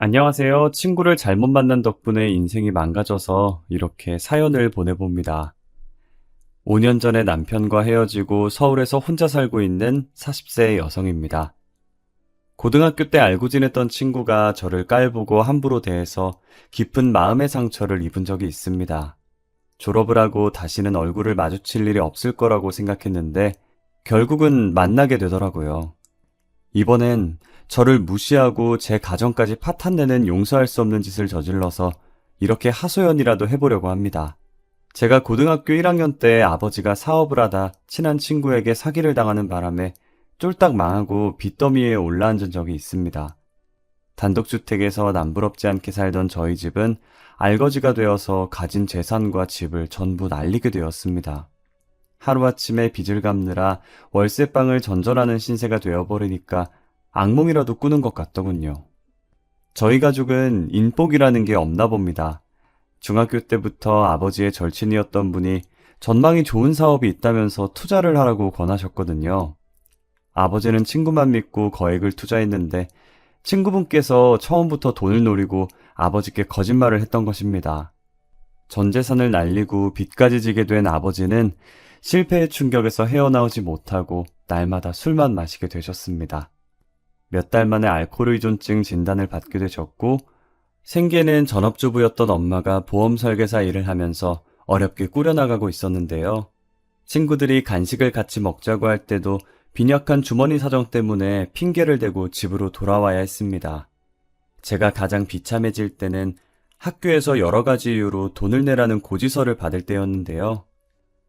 안녕하세요. 친구를 잘못 만난 덕분에 인생이 망가져서 이렇게 사연을 보내봅니다. 5년 전에 남편과 헤어지고 서울에서 혼자 살고 있는 40세 여성입니다. 고등학교 때 알고 지냈던 친구가 저를 깔보고 함부로 대해서 깊은 마음의 상처를 입은 적이 있습니다. 졸업을 하고 다시는 얼굴을 마주칠 일이 없을 거라고 생각했는데 결국은 만나게 되더라고요. 이번엔 저를 무시하고 제 가정까지 파탄내는 용서할 수 없는 짓을 저질러서 이렇게 하소연이라도 해보려고 합니다. 제가 고등학교 1학년 때 아버지가 사업을 하다 친한 친구에게 사기를 당하는 바람에 쫄딱 망하고 빚더미에 올라앉은 적이 있습니다. 단독주택에서 남부럽지 않게 살던 저희 집은 알거지가 되어서 가진 재산과 집을 전부 날리게 되었습니다. 하루아침에 빚을 갚느라 월세방을 전전하는 신세가 되어버리니까 악몽이라도 꾸는 것 같더군요. 저희 가족은 인복이라는 게 없나 봅니다. 중학교 때부터 아버지의 절친이었던 분이 전망이 좋은 사업이 있다면서 투자를 하라고 권하셨거든요. 아버지는 친구만 믿고 거액을 투자했는데 친구분께서 처음부터 돈을 노리고 아버지께 거짓말을 했던 것입니다. 전 재산을 날리고 빚까지 지게 된 아버지는 실패의 충격에서 헤어나오지 못하고 날마다 술만 마시게 되셨습니다. 몇 달 만에 알코올 의존증 진단을 받게 되셨고 생계는 전업주부였던 엄마가 보험 설계사 일을 하면서 어렵게 꾸려나가고 있었는데요. 친구들이 간식을 같이 먹자고 할 때도 빈약한 주머니 사정 때문에 핑계를 대고 집으로 돌아와야 했습니다. 제가 가장 비참해질 때는 학교에서 여러 가지 이유로 돈을 내라는 고지서를 받을 때였는데요.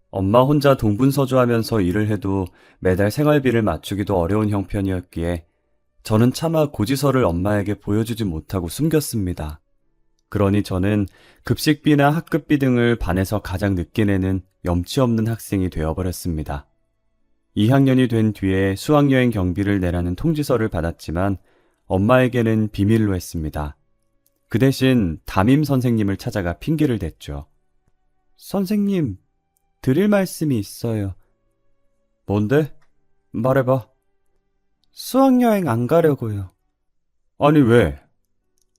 엄마 혼자 동분서주하면서 일을 해도 매달 생활비를 맞추기도 어려운 형편이었기에 저는 차마 고지서를 엄마에게 보여주지 못하고 숨겼습니다. 그러니 저는 급식비나 학급비 등을 반에서 가장 늦게 내는 염치 없는 학생이 되어버렸습니다. 2학년이 된 뒤에 수학여행 경비를 내라는 통지서를 받았지만 엄마에게는 비밀로 했습니다. 그 대신 담임 선생님을 찾아가 핑계를 댔죠. 선생님, 드릴 말씀이 있어요. 뭔데? 말해봐. 수학여행 안 가려고요. 아니 왜?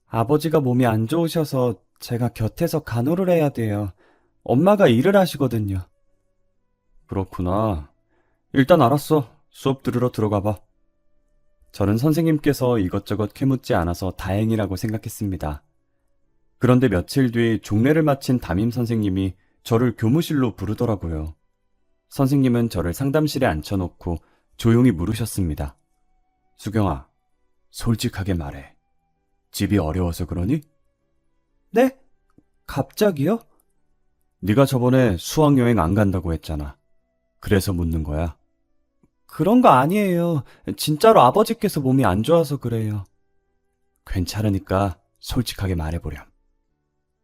아버지가 몸이 안 좋으셔서 제가 곁에서 간호를 해야 돼요. 엄마가 일을 하시거든요. 그렇구나. 일단 알았어. 수업 들으러 들어가 봐. 저는 선생님께서 이것저것 캐묻지 않아서 다행이라고 생각했습니다. 그런데 며칠 뒤 종례를 마친 담임 선생님이 저를 교무실로 부르더라고요. 선생님은 저를 상담실에 앉혀놓고 조용히 물으셨습니다. 수경아, 솔직하게 말해. 집이 어려워서 그러니? 네? 갑자기요? 네가 저번에 수학여행 안 간다고 했잖아. 그래서 묻는 거야. 그런 거 아니에요. 진짜로 아버지께서 몸이 안 좋아서 그래요. 괜찮으니까 솔직하게 말해보렴.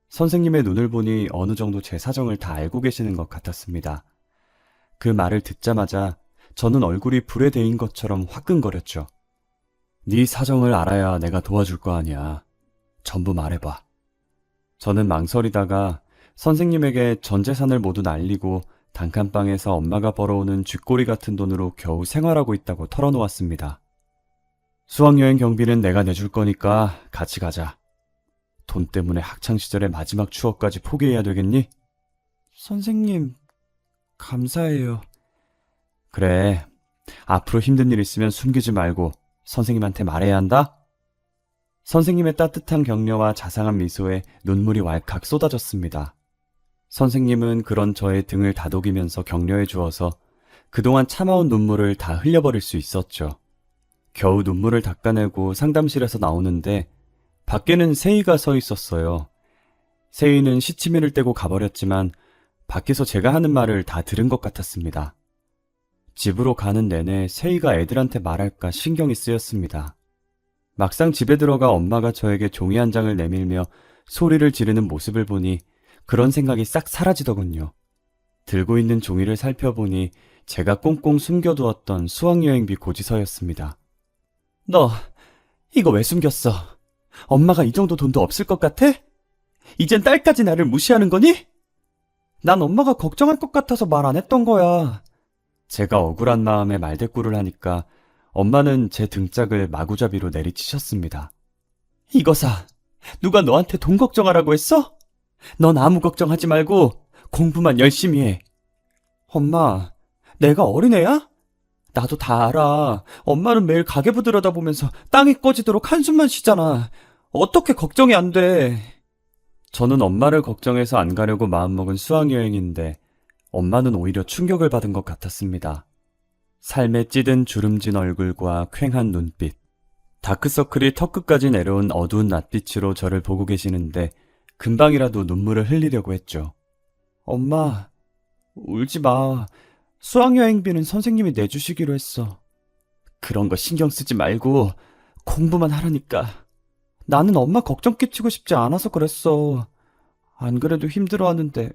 선생님의 눈을 보니 어느 정도 제 사정을 다 알고 계시는 것 같았습니다. 그 말을 듣자마자 저는 얼굴이 불에 데인 것처럼 화끈거렸죠. 네 사정을 알아야 내가 도와줄 거 아니야. 전부 말해봐. 저는 망설이다가 선생님에게 전 재산을 모두 날리고 단칸방에서 엄마가 벌어오는 쥐꼬리 같은 돈으로 겨우 생활하고 있다고 털어놓았습니다. 수학여행 경비는 내가 내줄 거니까 같이 가자. 돈 때문에 학창시절의 마지막 추억까지 포기해야 되겠니? 선생님, 감사해요. 그래, 앞으로 힘든 일 있으면 숨기지 말고 선생님한테 말해야 한다? 선생님의 따뜻한 격려와 자상한 미소에 눈물이 왈칵 쏟아졌습니다. 선생님은 그런 저의 등을 다독이면서 격려해 주어서 그동안 참아온 눈물을 다 흘려버릴 수 있었죠. 겨우 눈물을 닦아내고 상담실에서 나오는데 밖에는 세희가 서 있었어요. 세희는 시치미를 떼고 가버렸지만 밖에서 제가 하는 말을 다 들은 것 같았습니다. 집으로 가는 내내 세희가 애들한테 말할까 신경이 쓰였습니다. 막상 집에 들어가 엄마가 저에게 종이 한 장을 내밀며 소리를 지르는 모습을 보니 그런 생각이 싹 사라지더군요. 들고 있는 종이를 살펴보니 제가 꽁꽁 숨겨두었던 수학여행비 고지서였습니다. 너 이거 왜 숨겼어? 엄마가 이 정도 돈도 없을 것 같아? 이젠 딸까지 나를 무시하는 거니? 난 엄마가 걱정할 것 같아서 말 안 했던 거야. 제가 억울한 마음에 말대꾸를 하니까 엄마는 제 등짝을 마구잡이로 내리치셨습니다. 이거사, 누가 너한테 돈 걱정하라고 했어? 넌 아무 걱정하지 말고 공부만 열심히 해. 엄마, 내가 어린애야? 나도 다 알아. 엄마는 매일 가계부 들여다보면서 땅이 꺼지도록 한숨만 쉬잖아. 어떻게 걱정이 안 돼? 저는 엄마를 걱정해서 안 가려고 마음먹은 수학여행인데 엄마는 오히려 충격을 받은 것 같았습니다. 삶에 찌든 주름진 얼굴과 퀭한 눈빛, 다크서클이 턱끝까지 내려온 어두운 낯빛으로 저를 보고 계시는데 금방이라도 눈물을 흘리려고 했죠. 엄마, 울지 마. 수학여행비는 선생님이 내주시기로 했어. 그런 거 신경 쓰지 말고 공부만 하라니까. 나는 엄마 걱정 끼치고 싶지 않아서 그랬어. 안 그래도 힘들어하는데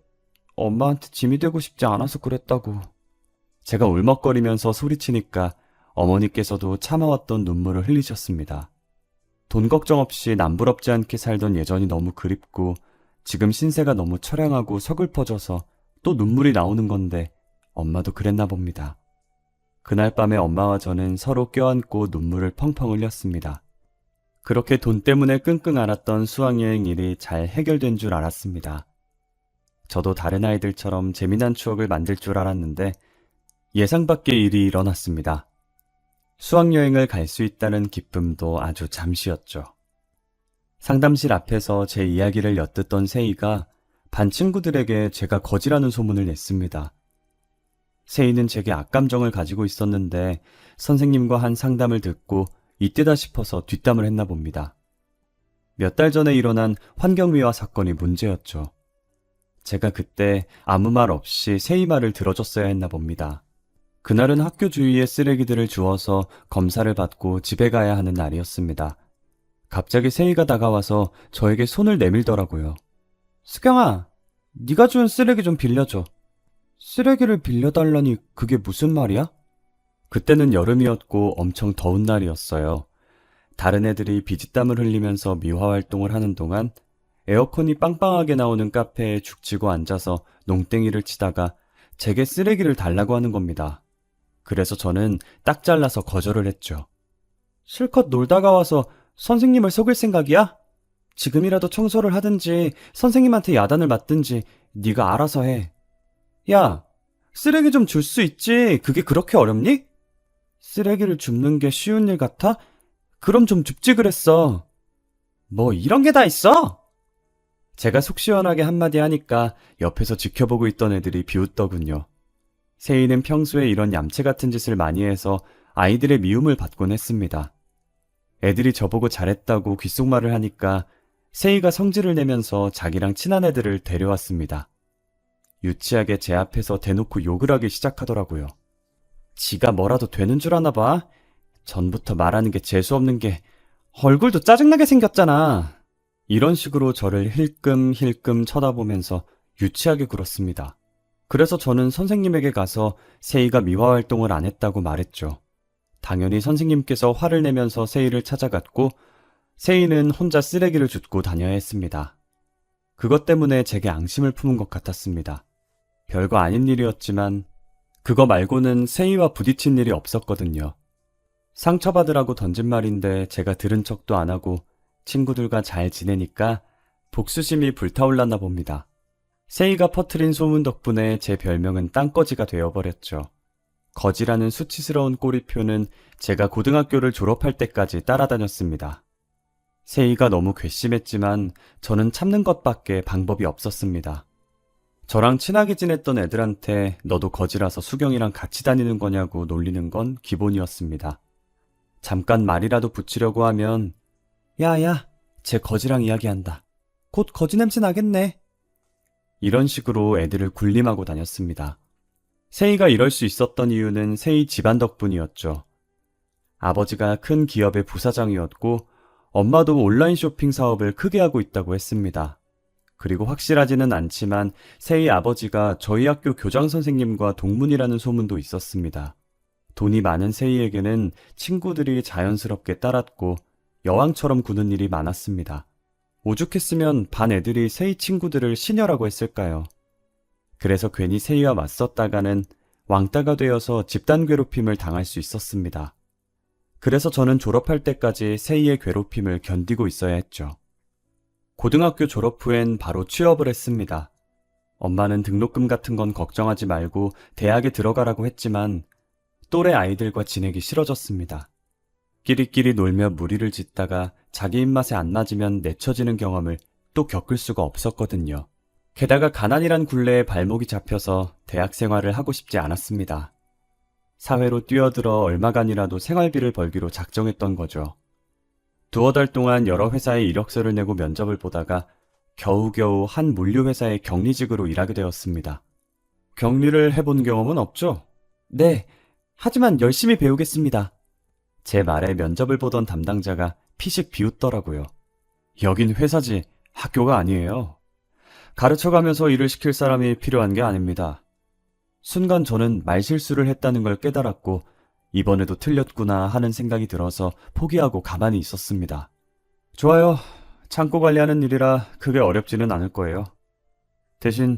엄마한테 짐이 되고 싶지 않아서 그랬다고. 제가 울먹거리면서 소리치니까 어머니께서도 참아왔던 눈물을 흘리셨습니다. 돈 걱정 없이 남부럽지 않게 살던 예전이 너무 그립고 지금 신세가 너무 처량하고 서글퍼져서 또 눈물이 나오는 건데 엄마도 그랬나 봅니다. 그날 밤에 엄마와 저는 서로 껴안고 눈물을 펑펑 흘렸습니다. 그렇게 돈 때문에 끙끙 앓았던 수학여행 일이 잘 해결된 줄 알았습니다. 저도 다른 아이들처럼 재미난 추억을 만들 줄 알았는데 예상 밖의 일이 일어났습니다. 수학여행을 갈 수 있다는 기쁨도 아주 잠시였죠. 상담실 앞에서 제 이야기를 엿듣던 세이가 반 친구들에게 제가 거지라는 소문을 냈습니다. 세이는 제게 악감정을 가지고 있었는데 선생님과 한 상담을 듣고 이때다 싶어서 뒷담을 했나 봅니다. 몇 달 전에 일어난 환경미화 사건이 문제였죠. 제가 그때 아무 말 없이 세이 말을 들어줬어야 했나 봅니다. 그날은 학교 주위에 쓰레기들을 주워서 검사를 받고 집에 가야 하는 날이었습니다. 갑자기 세이가 다가와서 저에게 손을 내밀더라고요. 수경아, 네가 주운 쓰레기 좀 빌려줘. 쓰레기를 빌려달라니 그게 무슨 말이야? 그때는 여름이었고 엄청 더운 날이었어요. 다른 애들이 비지땀을 흘리면서 미화활동을 하는 동안 에어컨이 빵빵하게 나오는 카페에 죽치고 앉아서 농땡이를 치다가 제게 쓰레기를 달라고 하는 겁니다. 그래서 저는 딱 잘라서 거절을 했죠. 실컷 놀다가 와서 선생님을 속일 생각이야? 지금이라도 청소를 하든지 선생님한테 야단을 맞든지 네가 알아서 해. 야, 쓰레기 좀 줄 수 있지. 그게 그렇게 어렵니? 쓰레기를 줍는 게 쉬운 일 같아? 그럼 좀 줍지 그랬어. 뭐 이런 게 다 있어? 제가 속 시원하게 한마디 하니까 옆에서 지켜보고 있던 애들이 비웃더군요. 세이는 평소에 이런 얌체 같은 짓을 많이 해서 아이들의 미움을 받곤 했습니다. 애들이 저보고 잘했다고 귓속말을 하니까 세이가 성질을 내면서 자기랑 친한 애들을 데려왔습니다. 유치하게 제 앞에서 대놓고 욕을 하기 시작하더라고요. 지가 뭐라도 되는 줄 아나 봐. 전부터 말하는 게 재수없는 게 얼굴도 짜증나게 생겼잖아. 이런 식으로 저를 힐끔힐끔 쳐다보면서 유치하게 굴었습니다. 그래서 저는 선생님에게 가서 세이가 미화활동을 안 했다고 말했죠. 당연히 선생님께서 화를 내면서 세이를 찾아갔고 세이는 혼자 쓰레기를 줍고 다녀야 했습니다. 그것 때문에 제게 앙심을 품은 것 같았습니다. 별거 아닌 일이었지만 그거 말고는 세이와 부딪힌 일이 없었거든요. 상처받으라고 던진 말인데 제가 들은 척도 안 하고 친구들과 잘 지내니까 복수심이 불타올랐나 봅니다. 세이가 퍼뜨린 소문 덕분에 제 별명은 땅거지가 되어버렸죠. 거지라는 수치스러운 꼬리표는 제가 고등학교를 졸업할 때까지 따라다녔습니다. 세이가 너무 괘씸했지만 저는 참는 것밖에 방법이 없었습니다. 저랑 친하게 지냈던 애들한테 너도 거지라서 수경이랑 같이 다니는 거냐고 놀리는 건 기본이었습니다. 잠깐 말이라도 붙이려고 하면 야야, 쟤 거지랑 이야기한다. 곧 거지 냄새 나겠네. 이런 식으로 애들을 굴림하고 다녔습니다. 세이가 이럴 수 있었던 이유는 세이 집안 덕분이었죠. 아버지가 큰 기업의 부사장이었고 엄마도 온라인 쇼핑 사업을 크게 하고 있다고 했습니다. 그리고 확실하지는 않지만 세이 아버지가 저희 학교 교장 선생님과 동문이라는 소문도 있었습니다. 돈이 많은 세이에게는 친구들이 자연스럽게 따랐고 여왕처럼 구는 일이 많았습니다. 오죽했으면 반 애들이 세이 친구들을 시녀라고 했을까요? 그래서 괜히 세이와 맞섰다가는 왕따가 되어서 집단 괴롭힘을 당할 수 있었습니다. 그래서 저는 졸업할 때까지 세이의 괴롭힘을 견디고 있어야 했죠. 고등학교 졸업 후엔 바로 취업을 했습니다. 엄마는 등록금 같은 건 걱정하지 말고 대학에 들어가라고 했지만 또래 아이들과 지내기 싫어졌습니다. 끼리끼리 놀며 무리를 짓다가 자기 입맛에 안 맞으면 내쳐지는 경험을 또 겪을 수가 없었거든요. 게다가 가난이란 굴레에 발목이 잡혀서 대학 생활을 하고 싶지 않았습니다. 사회로 뛰어들어 얼마간이라도 생활비를 벌기로 작정했던 거죠. 두어 달 동안 여러 회사에 이력서를 내고 면접을 보다가 겨우겨우 한 물류회사의 격리직으로 일하게 되었습니다. 격리를 해본 경험은 없죠? 네, 하지만 열심히 배우겠습니다. 제 말에 면접을 보던 담당자가 피식 비웃더라고요. 여긴 회사지 학교가 아니에요. 가르쳐가면서 일을 시킬 사람이 필요한 게 아닙니다. 순간 저는 말실수를 했다는 걸 깨달았고 이번에도 틀렸구나 하는 생각이 들어서 포기하고 가만히 있었습니다. 좋아요. 창고 관리하는 일이라 크게 어렵지는 않을 거예요. 대신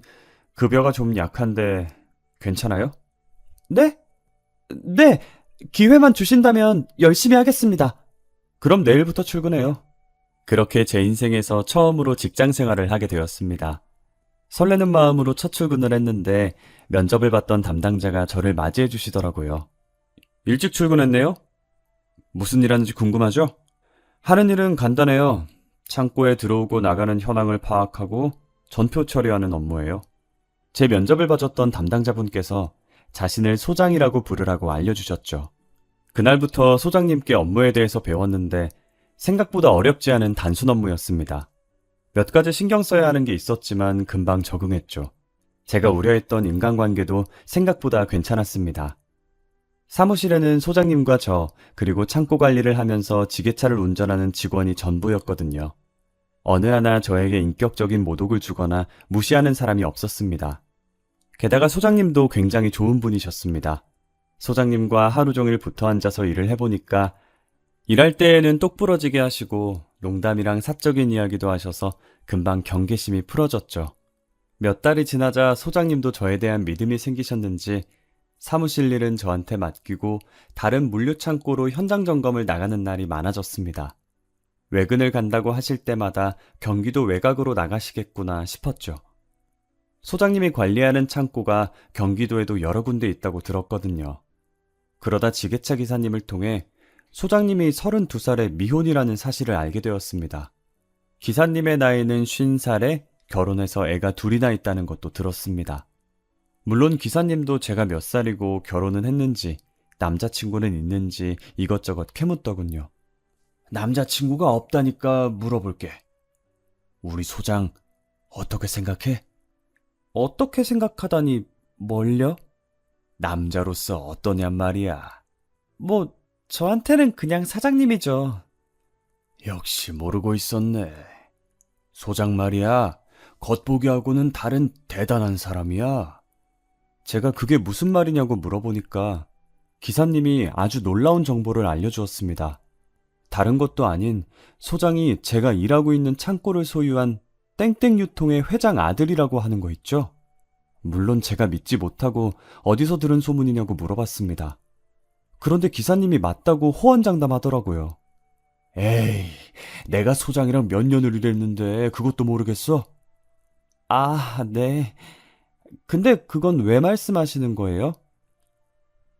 급여가 좀 약한데 괜찮아요? 네? 네, 기회만 주신다면 열심히 하겠습니다. 그럼 내일부터 출근해요. 그렇게 제 인생에서 처음으로 직장 생활을 하게 되었습니다. 설레는 마음으로 첫 출근을 했는데 면접을 봤던 담당자가 저를 맞이해 주시더라고요. 일찍 출근했네요? 무슨 일 하는지 궁금하죠? 하는 일은 간단해요. 창고에 들어오고 나가는 현황을 파악하고 전표 처리하는 업무예요. 제 면접을 봐줬던 담당자분께서 자신을 소장이라고 부르라고 알려주셨죠. 그날부터 소장님께 업무에 대해서 배웠는데 생각보다 어렵지 않은 단순 업무였습니다. 몇 가지 신경 써야 하는 게 있었지만 금방 적응했죠. 제가 우려했던 인간관계도 생각보다 괜찮았습니다. 사무실에는 소장님과 저, 그리고 창고 관리를 하면서 지게차를 운전하는 직원이 전부였거든요. 어느 하나 저에게 인격적인 모독을 주거나 무시하는 사람이 없었습니다. 게다가 소장님도 굉장히 좋은 분이셨습니다. 소장님과 하루 종일 붙어 앉아서 일을 해보니까 일할 때에는 똑부러지게 하시고 농담이랑 사적인 이야기도 하셔서 금방 경계심이 풀어졌죠. 몇 달이 지나자 소장님도 저에 대한 믿음이 생기셨는지 사무실 일은 저한테 맡기고 다른 물류창고로 현장 점검을 나가는 날이 많아졌습니다. 외근을 간다고 하실 때마다 경기도 외곽으로 나가시겠구나 싶었죠. 소장님이 관리하는 창고가 경기도에도 여러 군데 있다고 들었거든요. 그러다 지게차 기사님을 통해 소장님이 32살의 미혼이라는 사실을 알게 되었습니다. 기사님의 나이는 50살에 결혼해서 애가 둘이나 있다는 것도 들었습니다. 물론 기사님도 제가 몇 살이고 결혼은 했는지 남자친구는 있는지 이것저것 캐묻더군요. 남자친구가 없다니까 물어볼게. 우리 소장 어떻게 생각해? 어떻게 생각하다니 뭘요? 남자로서 어떠냔 말이야. 뭐 저한테는 그냥 사장님이죠. 역시 모르고 있었네. 소장 말이야, 겉보기하고는 다른 대단한 사람이야. 제가 그게 무슨 말이냐고 물어보니까 기사님이 아주 놀라운 정보를 알려주었습니다. 다른 것도 아닌 소장이 제가 일하고 있는 창고를 소유한 땡땡 유통의 회장 아들이라고 하는 거 있죠? 물론 제가 믿지 못하고 어디서 들은 소문이냐고 물어봤습니다. 그런데 기사님이 맞다고 호언장담하더라고요. 에이, 내가 소장이랑 몇 년을 일했는데 그것도 모르겠어? 아, 네. 근데 그건 왜 말씀하시는 거예요?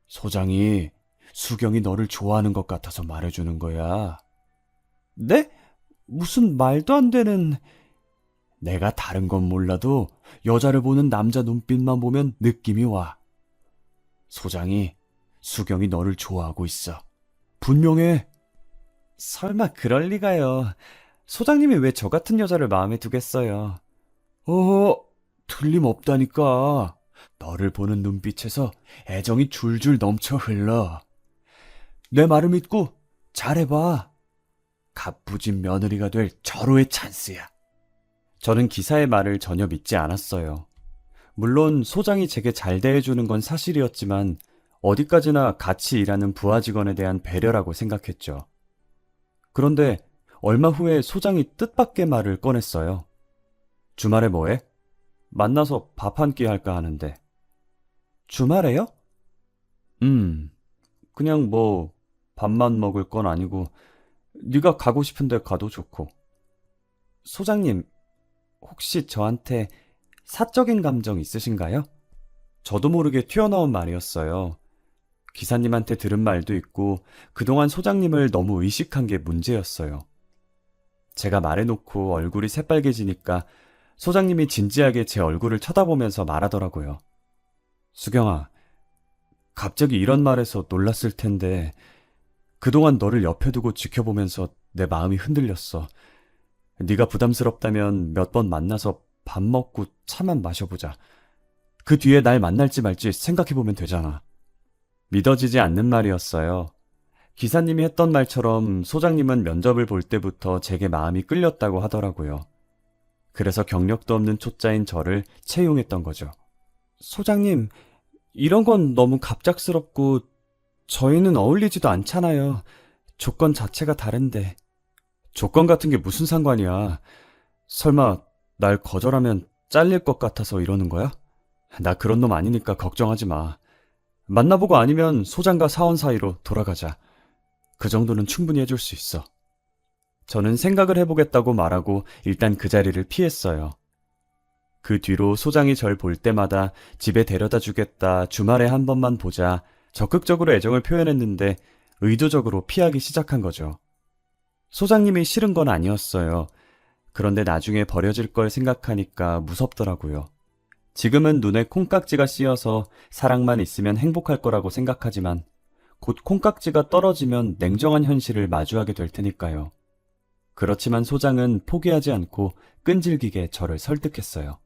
소장이 수경이 너를 좋아하는 것 같아서 말해주는 거야. 네? 무슨 말도 안 되는... 내가 다른 건 몰라도 여자를 보는 남자 눈빛만 보면 느낌이 와. 소장이 수경이 너를 좋아하고 있어. 분명해. 설마 그럴 리가요. 소장님이 왜 저 같은 여자를 마음에 두겠어요. 틀림없다니까. 너를 보는 눈빛에서 애정이 줄줄 넘쳐 흘러. 내 말을 믿고 잘해봐. 갑부진 며느리가 될 절호의 찬스야. 저는 기사의 말을 전혀 믿지 않았어요. 물론 소장이 제게 잘 대해주는 건 사실이었지만 어디까지나 같이 일하는 부하 직원에 대한 배려라고 생각했죠. 그런데 얼마 후에 소장이 뜻밖의 말을 꺼냈어요. 주말에 뭐해? 만나서 밥 한 끼 할까 하는데. 주말에요? 그냥 뭐 밥만 먹을 건 아니고 네가 가고 싶은데 가도 좋고. 소장님, 혹시 저한테 사적인 감정 있으신가요? 저도 모르게 튀어나온 말이었어요. 기사님한테 들은 말도 있고 그동안 소장님을 너무 의식한 게 문제였어요. 제가 말해놓고 얼굴이 새빨개지니까 소장님이 진지하게 제 얼굴을 쳐다보면서 말하더라고요. 수경아, 갑자기 이런 말에서 놀랐을 텐데 그동안 너를 옆에 두고 지켜보면서 내 마음이 흔들렸어. 네가 부담스럽다면 몇 번 만나서 밥 먹고 차만 마셔보자. 그 뒤에 날 만날지 말지 생각해보면 되잖아. 믿어지지 않는 말이었어요. 기사님이 했던 말처럼 소장님은 면접을 볼 때부터 제게 마음이 끌렸다고 하더라고요. 그래서 경력도 없는 초짜인 저를 채용했던 거죠. 소장님, 이런 건 너무 갑작스럽고 저희는 어울리지도 않잖아요. 조건 자체가 다른데. 조건 같은 게 무슨 상관이야. 설마 날 거절하면 잘릴 것 같아서 이러는 거야? 나 그런 놈 아니니까 걱정하지 마. 만나보고 아니면 소장과 사원 사이로 돌아가자. 그 정도는 충분히 해줄 수 있어. 저는 생각을 해보겠다고 말하고 일단 그 자리를 피했어요. 그 뒤로 소장이 절 볼 때마다 집에 데려다 주겠다, 주말에 한 번만 보자, 적극적으로 애정을 표현했는데 의도적으로 피하기 시작한 거죠. 소장님이 싫은 건 아니었어요. 그런데 나중에 버려질 걸 생각하니까 무섭더라고요. 지금은 눈에 콩깍지가 씌어서 사랑만 있으면 행복할 거라고 생각하지만 곧 콩깍지가 떨어지면 냉정한 현실을 마주하게 될 테니까요. 그렇지만 소장은 포기하지 않고 끈질기게 저를 설득했어요.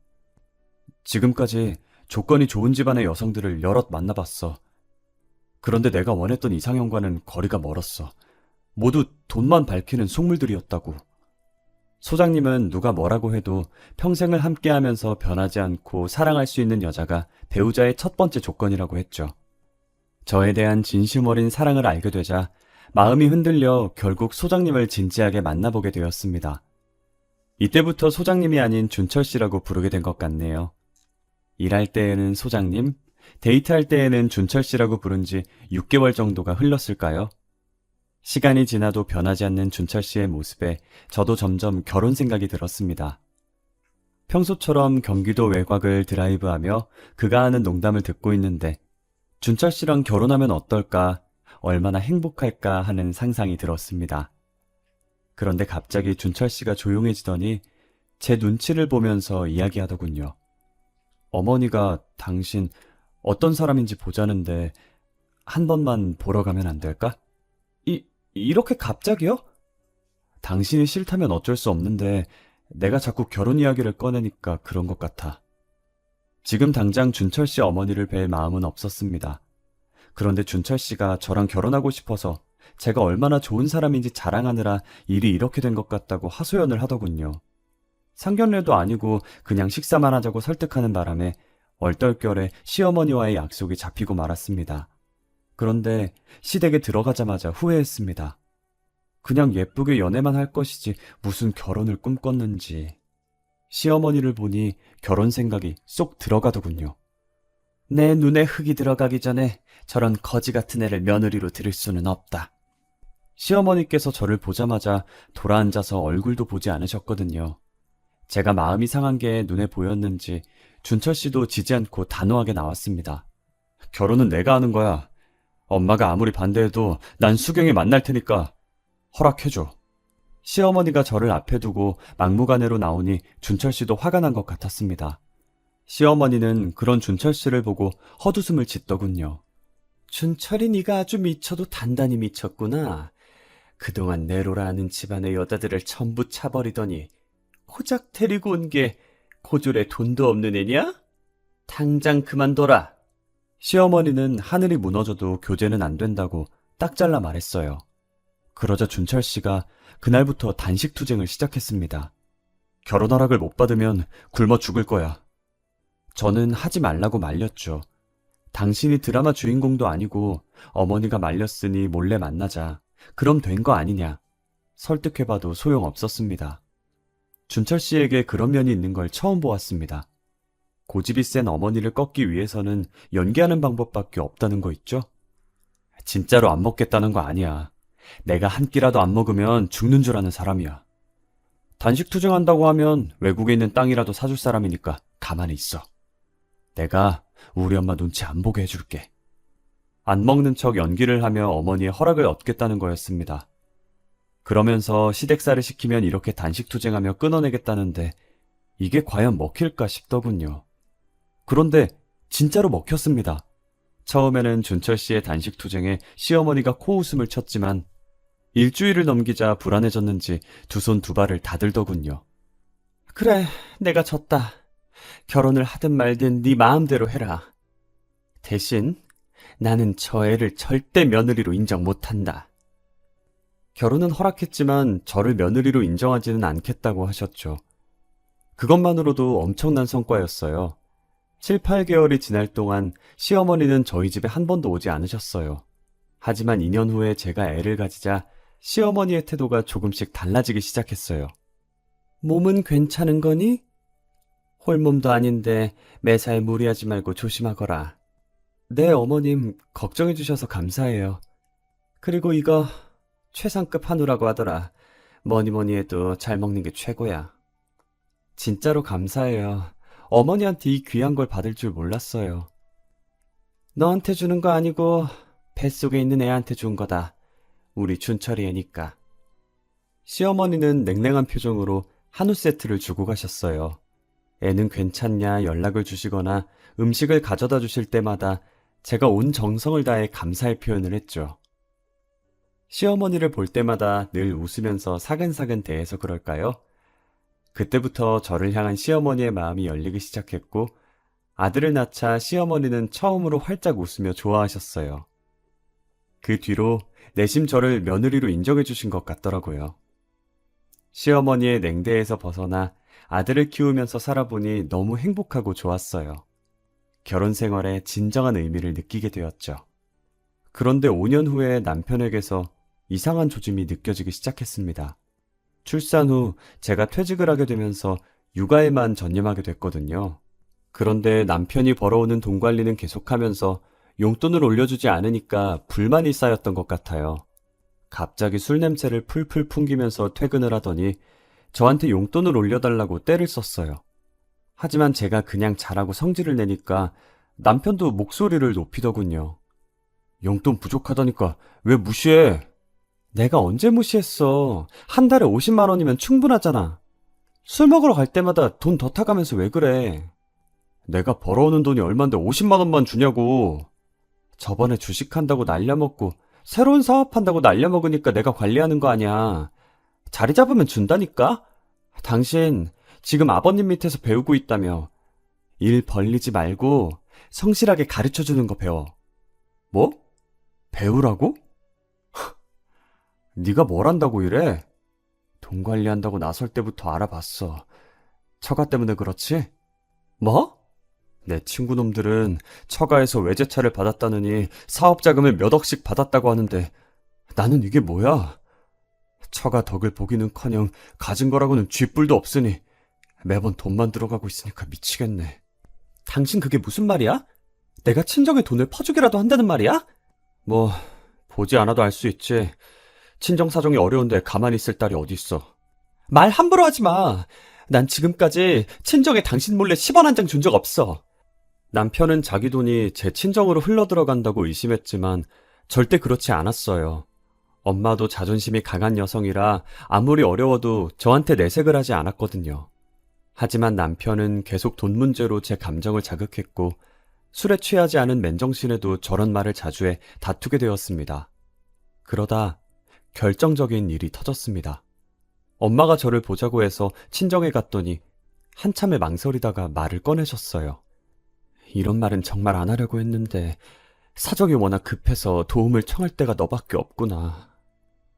지금까지 조건이 좋은 집안의 여성들을 여럿 만나봤어. 그런데 내가 원했던 이상형과는 거리가 멀었어. 모두 돈만 밝히는 속물들이었다고. 소장님은 누가 뭐라고 해도 평생을 함께하면서 변하지 않고 사랑할 수 있는 여자가 배우자의 첫 번째 조건이라고 했죠. 저에 대한 진심 어린 사랑을 알게 되자 마음이 흔들려 결국 소장님을 진지하게 만나보게 되었습니다. 이때부터 소장님이 아닌 준철 씨라고 부르게 된 것 같네요. 일할 때에는 소장님, 데이트할 때에는 준철 씨라고 부른 지 6개월 정도가 흘렀을까요? 시간이 지나도 변하지 않는 준철 씨의 모습에 저도 점점 결혼 생각이 들었습니다. 평소처럼 경기도 외곽을 드라이브하며 그가 하는 농담을 듣고 있는데 준철 씨랑 결혼하면 어떨까, 얼마나 행복할까 하는 상상이 들었습니다. 그런데 갑자기 준철 씨가 조용해지더니 제 눈치를 보면서 이야기하더군요. 어머니가 당신 어떤 사람인지 보자는데 한 번만 보러 가면 안 될까? 이렇게 갑자기요? 당신이 싫다면 어쩔 수 없는데 내가 자꾸 결혼 이야기를 꺼내니까 그런 것 같아. 지금 당장 준철 씨 어머니를 뵐 마음은 없었습니다. 그런데 준철 씨가 저랑 결혼하고 싶어서 제가 얼마나 좋은 사람인지 자랑하느라 일이 이렇게 된 것 같다고 하소연을 하더군요. 상견례도 아니고 그냥 식사만 하자고 설득하는 바람에 얼떨결에 시어머니와의 약속이 잡히고 말았습니다. 그런데 시댁에 들어가자마자 후회했습니다. 그냥 예쁘게 연애만 할 것이지 무슨 결혼을 꿈꿨는지. 시어머니를 보니 결혼 생각이 쏙 들어가더군요. 내 눈에 흙이 들어가기 전에 저런 거지 같은 애를 며느리로 들일 수는 없다. 시어머니께서 저를 보자마자 돌아앉아서 얼굴도 보지 않으셨거든요. 제가 마음이 상한 게 눈에 보였는지 준철 씨도 지지 않고 단호하게 나왔습니다. 결혼은 내가 하는 거야. 엄마가 아무리 반대해도 난 수경이 만날 테니까 허락해줘. 시어머니가 저를 앞에 두고 막무가내로 나오니 준철 씨도 화가 난 것 같았습니다. 시어머니는 그런 준철 씨를 보고 헛웃음을 짓더군요. 준철이 네가 아주 미쳐도 단단히 미쳤구나. 그동안 내로라 하는 집안의 여자들을 전부 차버리더니 고작 데리고 온 게 고졸에 돈도 없는 애냐? 당장 그만둬라. 시어머니는 하늘이 무너져도 교제는 안 된다고 딱 잘라 말했어요. 그러자 준철 씨가 그날부터 단식 투쟁을 시작했습니다. 결혼 허락을 못 받으면 굶어 죽을 거야. 저는 하지 말라고 말렸죠. 당신이 드라마 주인공도 아니고 어머니가 말렸으니 몰래 만나자. 그럼 된 거 아니냐. 설득해봐도 소용없었습니다. 준철 씨에게 그런 면이 있는 걸 처음 보았습니다. 고집이 센 어머니를 꺾기 위해서는 연기하는 방법밖에 없다는 거 있죠? 진짜로 안 먹겠다는 거 아니야. 내가 한 끼라도 안 먹으면 죽는 줄 아는 사람이야. 단식 투쟁한다고 하면 외국에 있는 땅이라도 사줄 사람이니까 가만히 있어. 내가 우리 엄마 눈치 안 보게 해줄게. 안 먹는 척 연기를 하며 어머니의 허락을 얻겠다는 거였습니다. 그러면서 시댁살을 시키면 이렇게 단식 투쟁하며 끊어내겠다는데 이게 과연 먹힐까 싶더군요. 그런데 진짜로 먹혔습니다. 처음에는 준철 씨의 단식 투쟁에 시어머니가 코웃음을 쳤지만 일주일을 넘기자 불안해졌는지 두 손 두 발을 다 들더군요. 그래, 내가 졌다. 결혼을 하든 말든 네 마음대로 해라. 대신 나는 저 애를 절대 며느리로 인정 못한다. 결혼은 허락했지만 저를 며느리로 인정하지는 않겠다고 하셨죠. 그것만으로도 엄청난 성과였어요. 7, 8개월이 지날 동안 시어머니는 저희 집에 한 번도 오지 않으셨어요. 하지만 2년 후에 제가 애를 가지자 시어머니의 태도가 조금씩 달라지기 시작했어요. 몸은 괜찮은 거니? 홀몸도 아닌데 매사에 무리하지 말고 조심하거라. 네, 어머님 걱정해 주셔서 감사해요. 그리고 이거 최상급 한우라고 하더라. 뭐니 해도 잘 먹는 게 최고야. 진짜로 감사해요. 어머니한테 이 귀한 걸 받을 줄 몰랐어요. 너한테 주는 거 아니고 뱃속에 있는 애한테 준 거다. 우리 준철이 애니까. 시어머니는 냉랭한 표정으로 한우 세트를 주고 가셨어요. 애는 괜찮냐 연락을 주시거나 음식을 가져다 주실 때마다 제가 온 정성을 다해 감사의 표현을 했죠. 시어머니를 볼 때마다 늘 웃으면서 사근사근 대해서 그럴까요? 그때부터 저를 향한 시어머니의 마음이 열리기 시작했고 아들을 낳자 시어머니는 처음으로 활짝 웃으며 좋아하셨어요. 그 뒤로 내심 저를 며느리로 인정해 주신 것 같더라고요. 시어머니의 냉대에서 벗어나 아들을 키우면서 살아보니 너무 행복하고 좋았어요. 결혼 생활의 진정한 의미를 느끼게 되었죠. 그런데 5년 후에 남편에게서 이상한 조짐이 느껴지기 시작했습니다. 출산 후 제가 퇴직을 하게 되면서 육아에만 전념하게 됐거든요. 그런데 남편이 벌어오는 돈 관리는 계속하면서 용돈을 올려주지 않으니까 불만이 쌓였던 것 같아요. 갑자기 술 냄새를 풀풀 풍기면서 퇴근을 하더니 저한테 용돈을 올려달라고 떼를 썼어요. 하지만 제가 그냥 잘하고 성질을 내니까 남편도 목소리를 높이더군요. 용돈 부족하다니까 왜 무시해? 내가 언제 무시했어? 한 달에 50만 원이면 충분하잖아. 술 먹으러 갈 때마다 돈 더 타가면서 왜 그래? 내가 벌어오는 돈이 얼만데 50만 원만 주냐고. 저번에 주식한다고 날려먹고 새로운 사업한다고 날려먹으니까 내가 관리하는 거 아니야. 자리 잡으면 준다니까? 당신 지금 아버님 밑에서 배우고 있다며. 일 벌리지 말고 성실하게 가르쳐주는 거 배워. 뭐? 배우라고? 네가 뭘 한다고 이래? 돈 관리한다고 나설 때부터 알아봤어. 처가 때문에 그렇지? 뭐? 내 친구놈들은 처가에서 외제차를 받았다느니 사업 자금을 몇 억씩 받았다고 하는데 나는 이게 뭐야? 처가 덕을 보기는커녕 가진 거라고는 쥐뿔도 없으니 매번 돈만 들어가고 있으니까 미치겠네. 당신 그게 무슨 말이야? 내가 친정에 돈을 퍼주기라도 한다는 말이야? 뭐 보지 않아도 알 수 있지. 친정 사정이 어려운데 가만히 있을 딸이 어딨어. 말 함부로 하지 마. 난 지금까지 친정에 당신 몰래 10원 한 장 준 적 없어. 남편은 자기 돈이 제 친정으로 흘러들어간다고 의심했지만 절대 그렇지 않았어요. 엄마도 자존심이 강한 여성이라 아무리 어려워도 저한테 내색을 하지 않았거든요. 하지만 남편은 계속 돈 문제로 제 감정을 자극했고 술에 취하지 않은 맨정신에도 저런 말을 자주 해 다투게 되었습니다. 그러다 결정적인 일이 터졌습니다. 엄마가 저를 보자고 해서 친정에 갔더니 한참을 망설이다가 말을 꺼내셨어요. 이런 말은 정말 안 하려고 했는데 사정이 워낙 급해서 도움을 청할 데가 너밖에 없구나.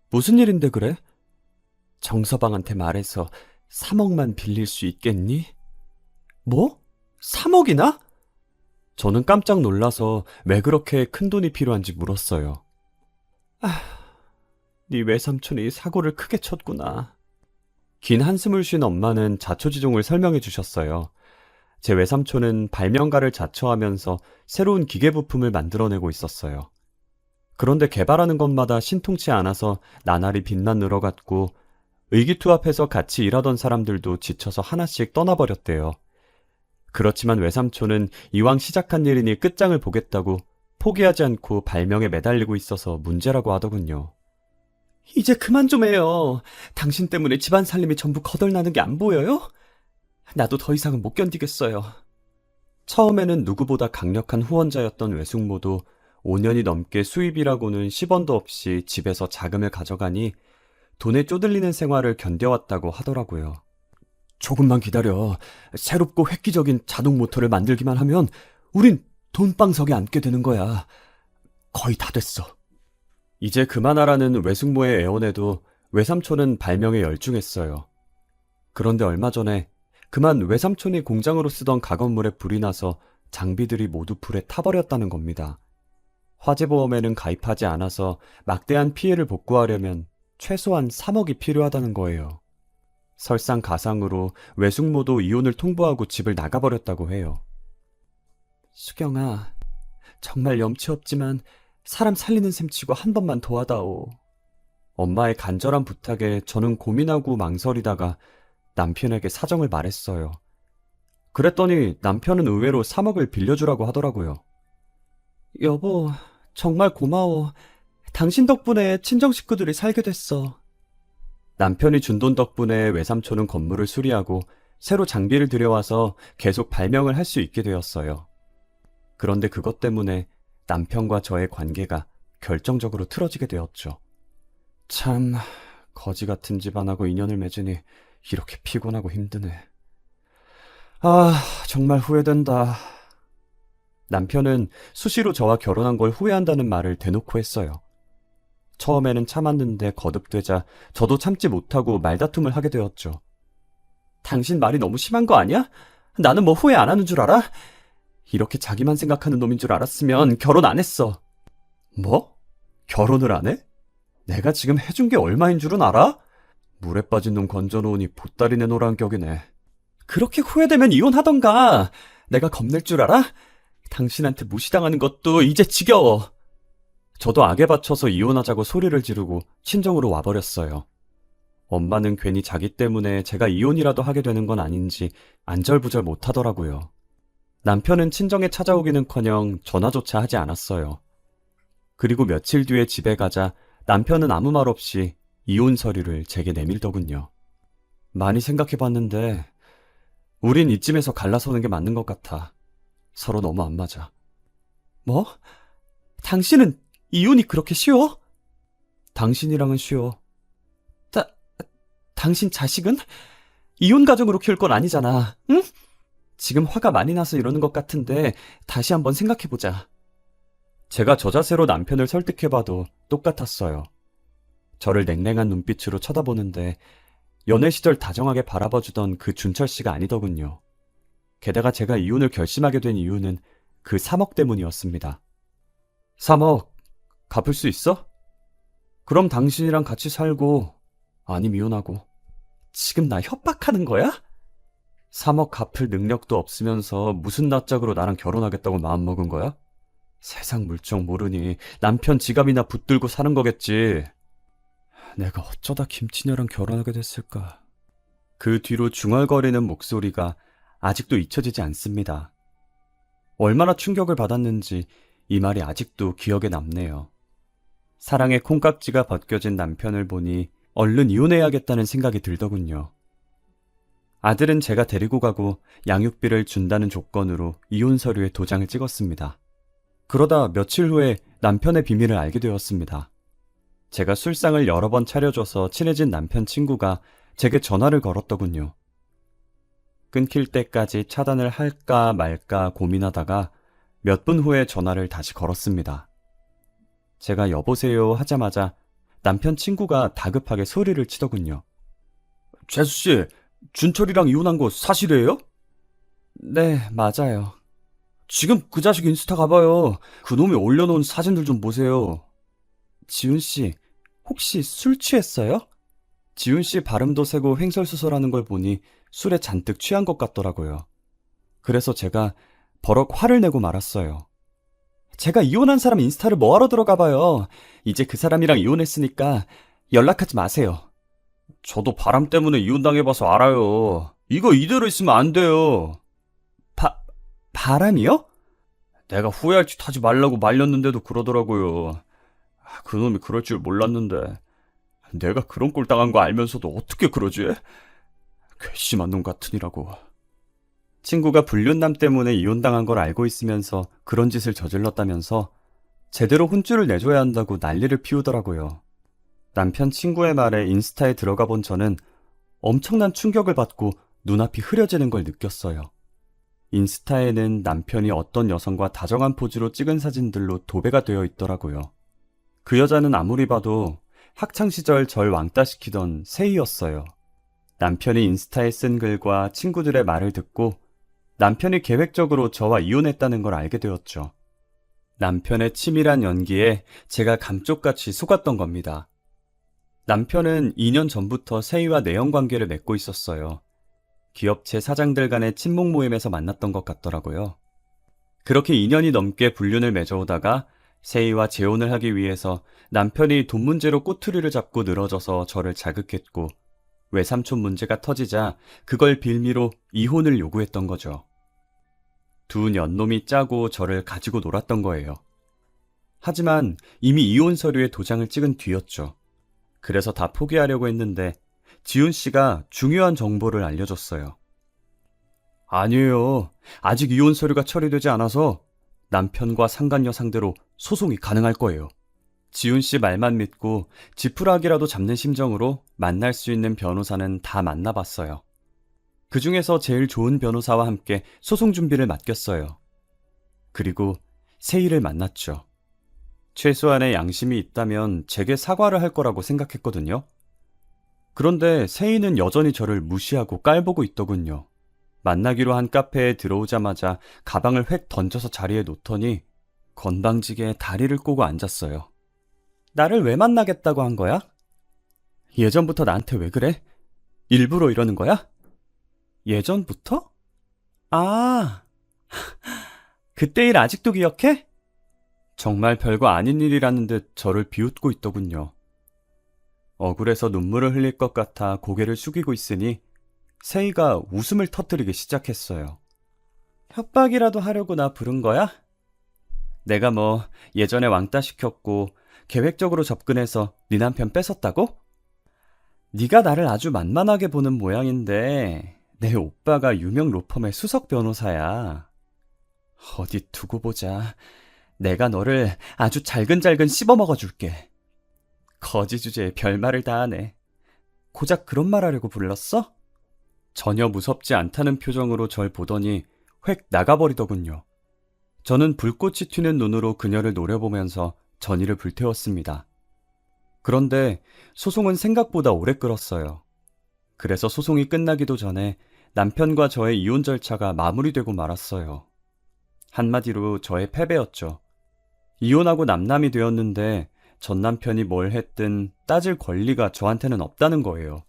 무슨 일인데 그래? 정서방한테 말해서 3억만 빌릴 수 있겠니? 뭐? 3억이나? 저는 깜짝 놀라서 왜 그렇게 큰 돈이 필요한지 물었어요. 네 외삼촌이 사고를 크게 쳤구나. 긴 한숨을 쉰 엄마는 자초지종을 설명해 주셨어요. 제 외삼촌은 발명가를 자처하면서 새로운 기계부품을 만들어내고 있었어요. 그런데 개발하는 것마다 신통치 않아서 나날이 빚만 늘어갔고 의기투합해서 같이 일하던 사람들도 지쳐서 하나씩 떠나버렸대요. 그렇지만 외삼촌은 이왕 시작한 일이니 끝장을 보겠다고 포기하지 않고 발명에 매달리고 있어서 문제라고 하더군요. 이제 그만 좀 해요. 당신 때문에 집안 살림이 전부 거덜나는 게 안 보여요? 나도 더 이상은 못 견디겠어요. 처음에는 누구보다 강력한 후원자였던 외숙모도 5년이 넘게 수입이라고는 10원도 없이 집에서 자금을 가져가니 돈에 쪼들리는 생활을 견뎌왔다고 하더라고요. 조금만 기다려. 새롭고 획기적인 자동 모터를 만들기만 하면 우린 돈방석에 앉게 되는 거야. 거의 다 됐어. 이제 그만하라는 외숙모의 애원에도 외삼촌은 발명에 열중했어요. 그런데 얼마 전에 그만 외삼촌이 공장으로 쓰던 가건물에 불이 나서 장비들이 모두 불에 타버렸다는 겁니다. 화재보험에는 가입하지 않아서 막대한 피해를 복구하려면 최소한 3억이 필요하다는 거예요. 설상가상으로 외숙모도 이혼을 통보하고 집을 나가버렸다고 해요. 수경아, 정말 염치 없지만 사람 살리는 셈치고 한 번만 도와다오. 엄마의 간절한 부탁에 저는 고민하고 망설이다가 남편에게 사정을 말했어요. 그랬더니 남편은 의외로 3억을 빌려주라고 하더라고요. 여보, 정말 고마워. 당신 덕분에 친정 식구들이 살게 됐어. 남편이 준 돈 덕분에 외삼촌은 건물을 수리하고 새로 장비를 들여와서 계속 발명을 할 수 있게 되었어요. 그런데 그것 때문에 남편과 저의 관계가 결정적으로 틀어지게 되었죠. 참, 거지 같은 집안하고 인연을 맺으니 이렇게 피곤하고 힘드네. 아, 정말 후회된다. 남편은 수시로 저와 결혼한 걸 후회한다는 말을 대놓고 했어요. 처음에는 참았는데 거듭되자 저도 참지 못하고 말다툼을 하게 되었죠. 당신 말이 너무 심한 거 아니야? 나는 뭐 후회 안 하는 줄 알아? 이렇게 자기만 생각하는 놈인 줄 알았으면 결혼 안 했어. 뭐? 결혼을 안 해? 내가 지금 해준 게 얼마인 줄은 알아? 물에 빠진 놈 건져놓으니 보따리 내놓으란 격이네. 그렇게 후회되면 이혼하던가. 내가 겁낼 줄 알아? 당신한테 무시당하는 것도 이제 지겨워. 저도 악에 받쳐서 이혼하자고 소리를 지르고 친정으로 와버렸어요. 엄마는 괜히 자기 때문에 제가 이혼이라도 하게 되는 건 아닌지 안절부절 못하더라고요. 남편은 친정에 찾아오기는커녕 전화조차 하지 않았어요. 그리고 며칠 뒤에 집에 가자 남편은 아무 말 없이 이혼 서류를 제게 내밀더군요. 많이 생각해봤는데 우린 이쯤에서 갈라서는 게 맞는 것 같아. 서로 너무 안 맞아. 뭐? 당신은 이혼이 그렇게 쉬워? 당신이랑은 쉬워. 당신 자식은? 이혼 가정으로 키울 건 아니잖아, 응? 지금 화가 많이 나서 이러는 것 같은데 다시 한번 생각해보자. 제가 저자세로 남편을 설득해봐도 똑같았어요. 저를 냉랭한 눈빛으로 쳐다보는데 연애 시절 다정하게 바라봐주던 그 준철 씨가 아니더군요. 게다가 제가 이혼을 결심하게 된 이유는 그 3억 때문이었습니다. 3억 갚을 수 있어? 그럼 당신이랑 같이 살고 아님 이혼하고. 지금 나 협박하는 거야? 3억 갚을 능력도 없으면서 무슨 낯짝으로 나랑 결혼하겠다고 마음먹은 거야? 세상 물정 모르니 남편 지갑이나 붙들고 사는 거겠지. 내가 어쩌다 김치녀랑 결혼하게 됐을까. 그 뒤로 중얼거리는 목소리가 아직도 잊혀지지 않습니다. 얼마나 충격을 받았는지 이 말이 아직도 기억에 남네요. 사랑의 콩깍지가 벗겨진 남편을 보니 얼른 이혼해야겠다는 생각이 들더군요. 아들은 제가 데리고 가고 양육비를 준다는 조건으로 이혼 서류에 도장을 찍었습니다. 그러다 며칠 후에 남편의 비밀을 알게 되었습니다. 제가 술상을 여러 번 차려줘서 친해진 남편 친구가 제게 전화를 걸었더군요. 끊길 때까지 차단을 할까 말까 고민하다가 몇 분 후에 전화를 다시 걸었습니다. 제가 여보세요 하자마자 남편 친구가 다급하게 소리를 치더군요. 재수씨, 준철이랑 이혼한 거 사실이에요? 네, 맞아요. 지금 그 자식 인스타 가봐요. 그놈이 올려놓은 사진들 좀 보세요. 지훈씨, 혹시 술 취했어요? 지훈씨 발음도 세고 횡설수설하는 걸 보니 술에 잔뜩 취한 것 같더라고요. 그래서 제가 버럭 화를 내고 말았어요. 제가 이혼한 사람 인스타를 뭐하러 들어가 봐요. 이제 그 사람이랑 이혼했으니까 연락하지 마세요. 저도 바람 때문에 이혼당해봐서 알아요. 이거 이대로 있으면 안 돼요. 바람이요? 내가 후회할 짓 하지 말라고 말렸는데도 그러더라고요. 그놈이 그럴 줄 몰랐는데. 내가 그런 꼴 당한 거 알면서도 어떻게 그러지? 괘씸한 놈 같으니라고. 친구가 불륜남 때문에 이혼당한 걸 알고 있으면서 그런 짓을 저질렀다면서 제대로 혼쭐을 내줘야 한다고 난리를 피우더라고요. 남편 친구의 말에 인스타에 들어가 본 저는 엄청난 충격을 받고 눈앞이 흐려지는 걸 느꼈어요. 인스타에는 남편이 어떤 여성과 다정한 포즈로 찍은 사진들로 도배가 되어 있더라고요. 그 여자는 아무리 봐도 학창시절 절 왕따시키던 세희였어요. 남편이 인스타에 쓴 글과 친구들의 말을 듣고 남편이 계획적으로 저와 이혼했다는 걸 알게 되었죠. 남편의 치밀한 연기에 제가 감쪽같이 속았던 겁니다. 남편은 2년 전부터 세희와 내연관계를 맺고 있었어요. 기업체 사장들 간의 친목 모임에서 만났던 것 같더라고요. 그렇게 2년이 넘게 불륜을 맺어오다가 세희와 재혼을 하기 위해서 남편이 돈 문제로 꼬투리를 잡고 늘어져서 저를 자극했고 외삼촌 문제가 터지자 그걸 빌미로 이혼을 요구했던 거죠. 두 년놈이 짜고 저를 가지고 놀았던 거예요. 하지만 이미 이혼 서류에 도장을 찍은 뒤였죠. 그래서 다 포기하려고 했는데 지훈 씨가 중요한 정보를 알려줬어요. 아니에요. 아직 이혼 서류가 처리되지 않아서 남편과 상간녀 상대로 소송이 가능할 거예요. 지훈 씨 말만 믿고 지푸라기라도 잡는 심정으로 만날 수 있는 변호사는 다 만나봤어요. 그 중에서 제일 좋은 변호사와 함께 소송 준비를 맡겼어요. 그리고 세희를 만났죠. 최소한의 양심이 있다면 제게 사과를 할 거라고 생각했거든요. 그런데 세희는 여전히 저를 무시하고 깔보고 있더군요. 만나기로 한 카페에 들어오자마자 가방을 획 던져서 자리에 놓더니 건방지게 다리를 꼬고 앉았어요. 나를 왜 만나겠다고 한 거야? 예전부터 나한테 왜 그래? 일부러 이러는 거야? 예전부터? 아, 그때 일 아직도 기억해? 정말 별거 아닌 일이라는 듯 저를 비웃고 있더군요. 억울해서 눈물을 흘릴 것 같아 고개를 숙이고 있으니 세희가 웃음을 터뜨리기 시작했어요. 협박이라도 하려고 나 부른 거야? 내가 뭐 예전에 왕따 시켰고 계획적으로 접근해서 네 남편 뺏었다고? 네가 나를 아주 만만하게 보는 모양인데 내 오빠가 유명 로펌의 수석 변호사야. 어디 두고 보자. 내가 너를 아주 잘근잘근 씹어먹어 줄게. 거지 주제에 별말을 다 하네. 고작 그런 말 하려고 불렀어? 전혀 무섭지 않다는 표정으로 절 보더니 획 나가버리더군요. 저는 불꽃이 튀는 눈으로 그녀를 노려보면서 전의를 불태웠습니다. 그런데 소송은 생각보다 오래 끌었어요. 그래서 소송이 끝나기도 전에 남편과 저의 이혼 절차가 마무리되고 말았어요. 한마디로 저의 패배였죠. 이혼하고 남남이 되었는데 전 남편이 뭘 했든 따질 권리가 저한테는 없다는 거예요.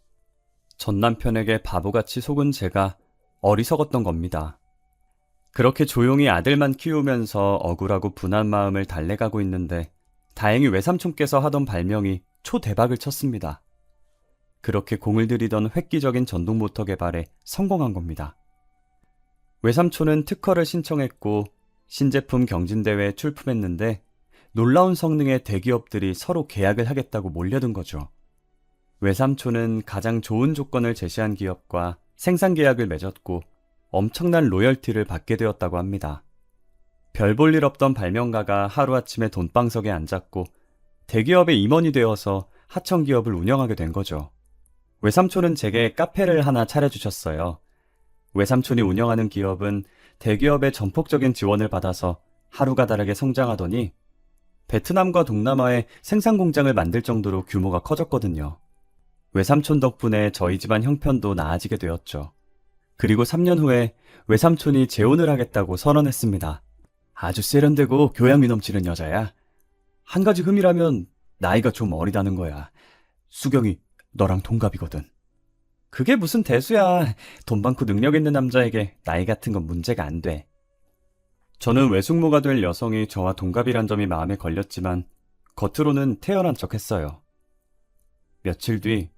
전 남편에게 바보같이 속은 제가 어리석었던 겁니다. 그렇게 조용히 아들만 키우면서 억울하고 분한 마음을 달래가고 있는데 다행히 외삼촌께서 하던 발명이 초대박을 쳤습니다. 그렇게 공을 들이던 획기적인 전동모터 개발에 성공한 겁니다. 외삼촌은 특허를 신청했고 신제품 경진대회에 출품했는데 놀라운 성능의 대기업들이 서로 계약을 하겠다고 몰려든 거죠. 외삼촌은 가장 좋은 조건을 제시한 기업과 생산 계약을 맺었고 엄청난 로열티를 받게 되었다고 합니다. 별 볼 일 없던 발명가가 하루아침에 돈방석에 앉았고 대기업의 임원이 되어서 하청기업을 운영하게 된 거죠. 외삼촌은 제게 카페를 하나 차려주셨어요. 외삼촌이 운영하는 기업은 대기업의 전폭적인 지원을 받아서 하루가 다르게 성장하더니 베트남과 동남아에 생산 공장을 만들 정도로 규모가 커졌거든요. 외삼촌 덕분에 저희 집안 형편도 나아지게 되었죠. 그리고 3년 후에 외삼촌이 재혼을 하겠다고 선언했습니다. 아주 세련되고 교양이 넘치는 여자야. 한 가지 흠이라면 나이가 좀 어리다는 거야. 수경이 너랑 동갑이거든. 그게 무슨 대수야. 돈 많고 능력 있는 남자에게 나이 같은 건 문제가 안 돼. 저는 외숙모가 될 여성이 저와 동갑이란 점이 마음에 걸렸지만 겉으로는 태연한 척했어요. 며칠 뒤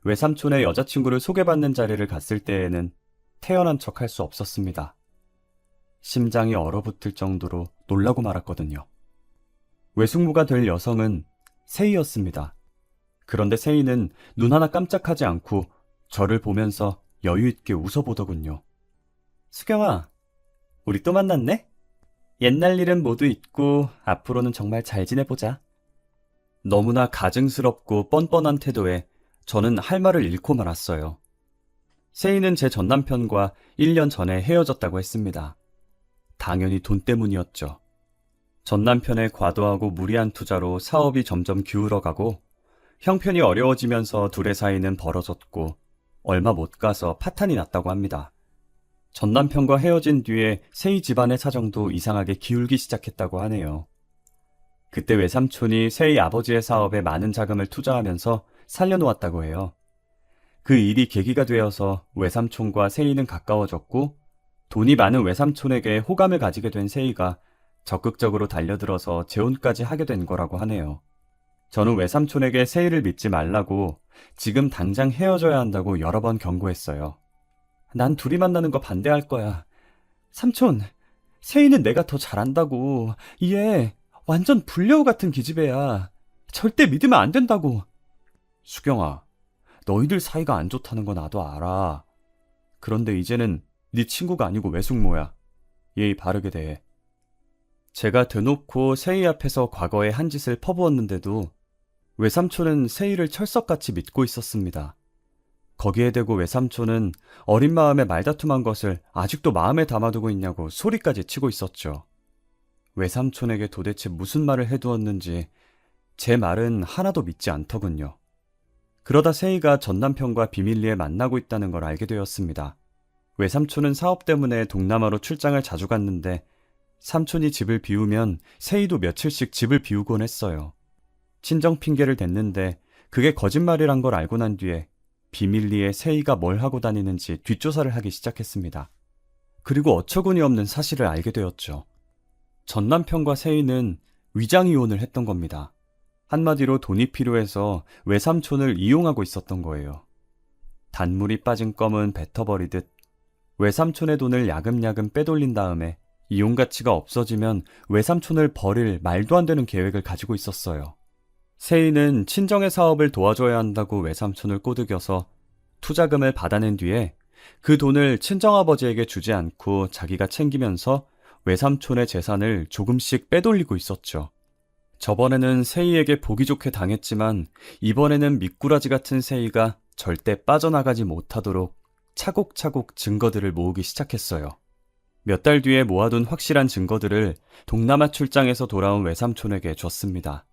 외삼촌의 여자친구를 소개받는 자리를 갔을 때에는 태연한 척할 수 없었습니다. 심장이 얼어붙을 정도로 놀라고 말았거든요. 외숙모가 될 여성은 세희였습니다. 그런데 세희는 눈 하나 깜짝하지 않고 저를 보면서 여유있게 웃어보더군요. 수경아, 우리 또 만났네? 옛날 일은 모두 잊고 앞으로는 정말 잘 지내보자. 너무나 가증스럽고 뻔뻔한 태도에 저는 할 말을 잃고 말았어요. 세희는 제 전남편과 1년 전에 헤어졌다고 했습니다. 당연히 돈 때문이었죠. 전남편의 과도하고 무리한 투자로 사업이 점점 기울어가고 형편이 어려워지면서 둘의 사이는 벌어졌고 얼마 못 가서 파탄이 났다고 합니다. 전남편과 헤어진 뒤에 세희 집안의 사정도 이상하게 기울기 시작했다고 하네요. 그때 외삼촌이 세희 아버지의 사업에 많은 자금을 투자하면서 살려놓았다고 해요. 그 일이 계기가 되어서 외삼촌과 세희는 가까워졌고 돈이 많은 외삼촌에게 호감을 가지게 된 세희가 적극적으로 달려들어서 재혼까지 하게 된 거라고 하네요. 저는 외삼촌에게 세희를 믿지 말라고 지금 당장 헤어져야 한다고 여러 번 경고했어요. 난 둘이 만나는 거 반대할 거야. 삼촌, 세희는 내가 더 잘한다고. 얘 완전 불려우 같은 기집애야. 절대 믿으면 안 된다고. 수경아, 너희들 사이가 안 좋다는 거 나도 알아. 그런데 이제는 네 친구가 아니고 외숙모야. 예의 바르게 대해. 제가 대놓고 세희 앞에서 과거의 한 짓을 퍼부었는데도 외삼촌은 세희를 철석같이 믿고 있었습니다. 거기에 대고 외삼촌은 어린 마음에 말다툼한 것을 아직도 마음에 담아두고 있냐고 소리까지 치고 있었죠. 외삼촌에게 도대체 무슨 말을 해두었는지 제 말은 하나도 믿지 않더군요. 그러다 세희가 전남편과 비밀리에 만나고 있다는 걸 알게 되었습니다. 외삼촌은 사업 때문에 동남아로 출장을 자주 갔는데 삼촌이 집을 비우면 세희도 며칠씩 집을 비우곤 했어요. 친정 핑계를 댔는데 그게 거짓말이란 걸 알고 난 뒤에 비밀리에 세희가 뭘 하고 다니는지 뒷조사를 하기 시작했습니다. 그리고 어처구니 없는 사실을 알게 되었죠. 전남편과 세희는 위장이혼을 했던 겁니다. 한마디로 돈이 필요해서 외삼촌을 이용하고 있었던 거예요. 단물이 빠진 껌은 뱉어버리듯 외삼촌의 돈을 야금야금 빼돌린 다음에 이용 가치가 없어지면 외삼촌을 버릴 말도 안 되는 계획을 가지고 있었어요. 세희는 친정의 사업을 도와줘야 한다고 외삼촌을 꼬드겨서 투자금을 받아낸 뒤에 그 돈을 친정아버지에게 주지 않고 자기가 챙기면서 외삼촌의 재산을 조금씩 빼돌리고 있었죠. 저번에는 세희에게 보기 좋게 당했지만 이번에는 미꾸라지 같은 세희가 절대 빠져나가지 못하도록 차곡차곡 증거들을 모으기 시작했어요. 몇 달 뒤에 모아둔 확실한 증거들을 동남아 출장에서 돌아온 외삼촌에게 줬습니다.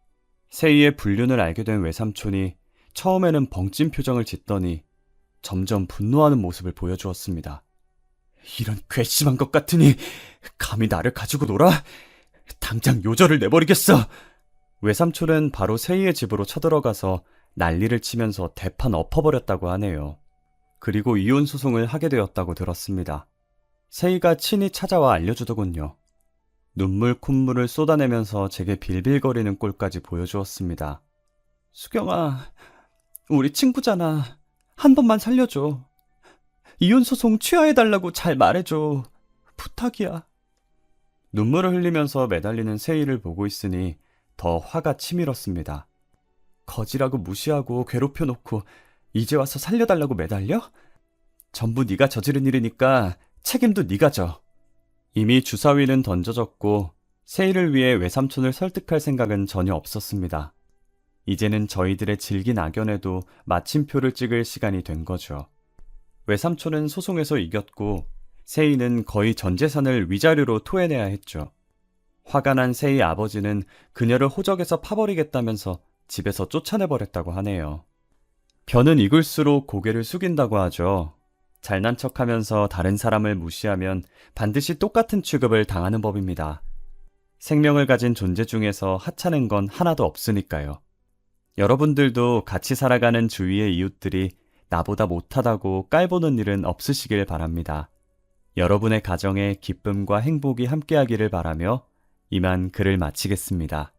세희의 불륜을 알게 된 외삼촌이 처음에는 벙찐 표정을 짓더니 점점 분노하는 모습을 보여주었습니다. 이런 괘씸한 것 같으니 감히 나를 가지고 놀아? 당장 요절을 내버리겠어! 외삼촌은 바로 세희의 집으로 쳐들어가서 난리를 치면서 대판 엎어버렸다고 하네요. 그리고 이혼 소송을 하게 되었다고 들었습니다. 세희가 친히 찾아와 알려주더군요. 눈물 콧물을 쏟아내면서 제게 빌빌거리는 꼴까지 보여주었습니다. 수경아, 우리 친구잖아. 한 번만 살려줘. 이혼 소송 취하해달라고 잘 말해줘. 부탁이야. 눈물을 흘리면서 매달리는 세희를 보고 있으니 더 화가 치밀었습니다. 거지라고 무시하고 괴롭혀놓고 이제 와서 살려달라고 매달려? 전부 네가 저지른 일이니까 책임도 네가 져. 이미 주사위는 던져졌고 세희를 위해 외삼촌을 설득할 생각은 전혀 없었습니다. 이제는 저희들의 질긴 악연에도 마침표를 찍을 시간이 된 거죠. 외삼촌은 소송에서 이겼고 세희는 거의 전 재산을 위자료로 토해내야 했죠. 화가 난 세희 아버지는 그녀를 호적에서 파버리겠다면서 집에서 쫓아내버렸다고 하네요. 변은 익을수록 고개를 숙인다고 하죠. 잘난 척하면서 다른 사람을 무시하면 반드시 똑같은 취급을 당하는 법입니다. 생명을 가진 존재 중에서 하찮은 건 하나도 없으니까요. 여러분들도 같이 살아가는 주위의 이웃들이 나보다 못하다고 깔보는 일은 없으시길 바랍니다. 여러분의 가정에 기쁨과 행복이 함께하기를 바라며 이만 글을 마치겠습니다.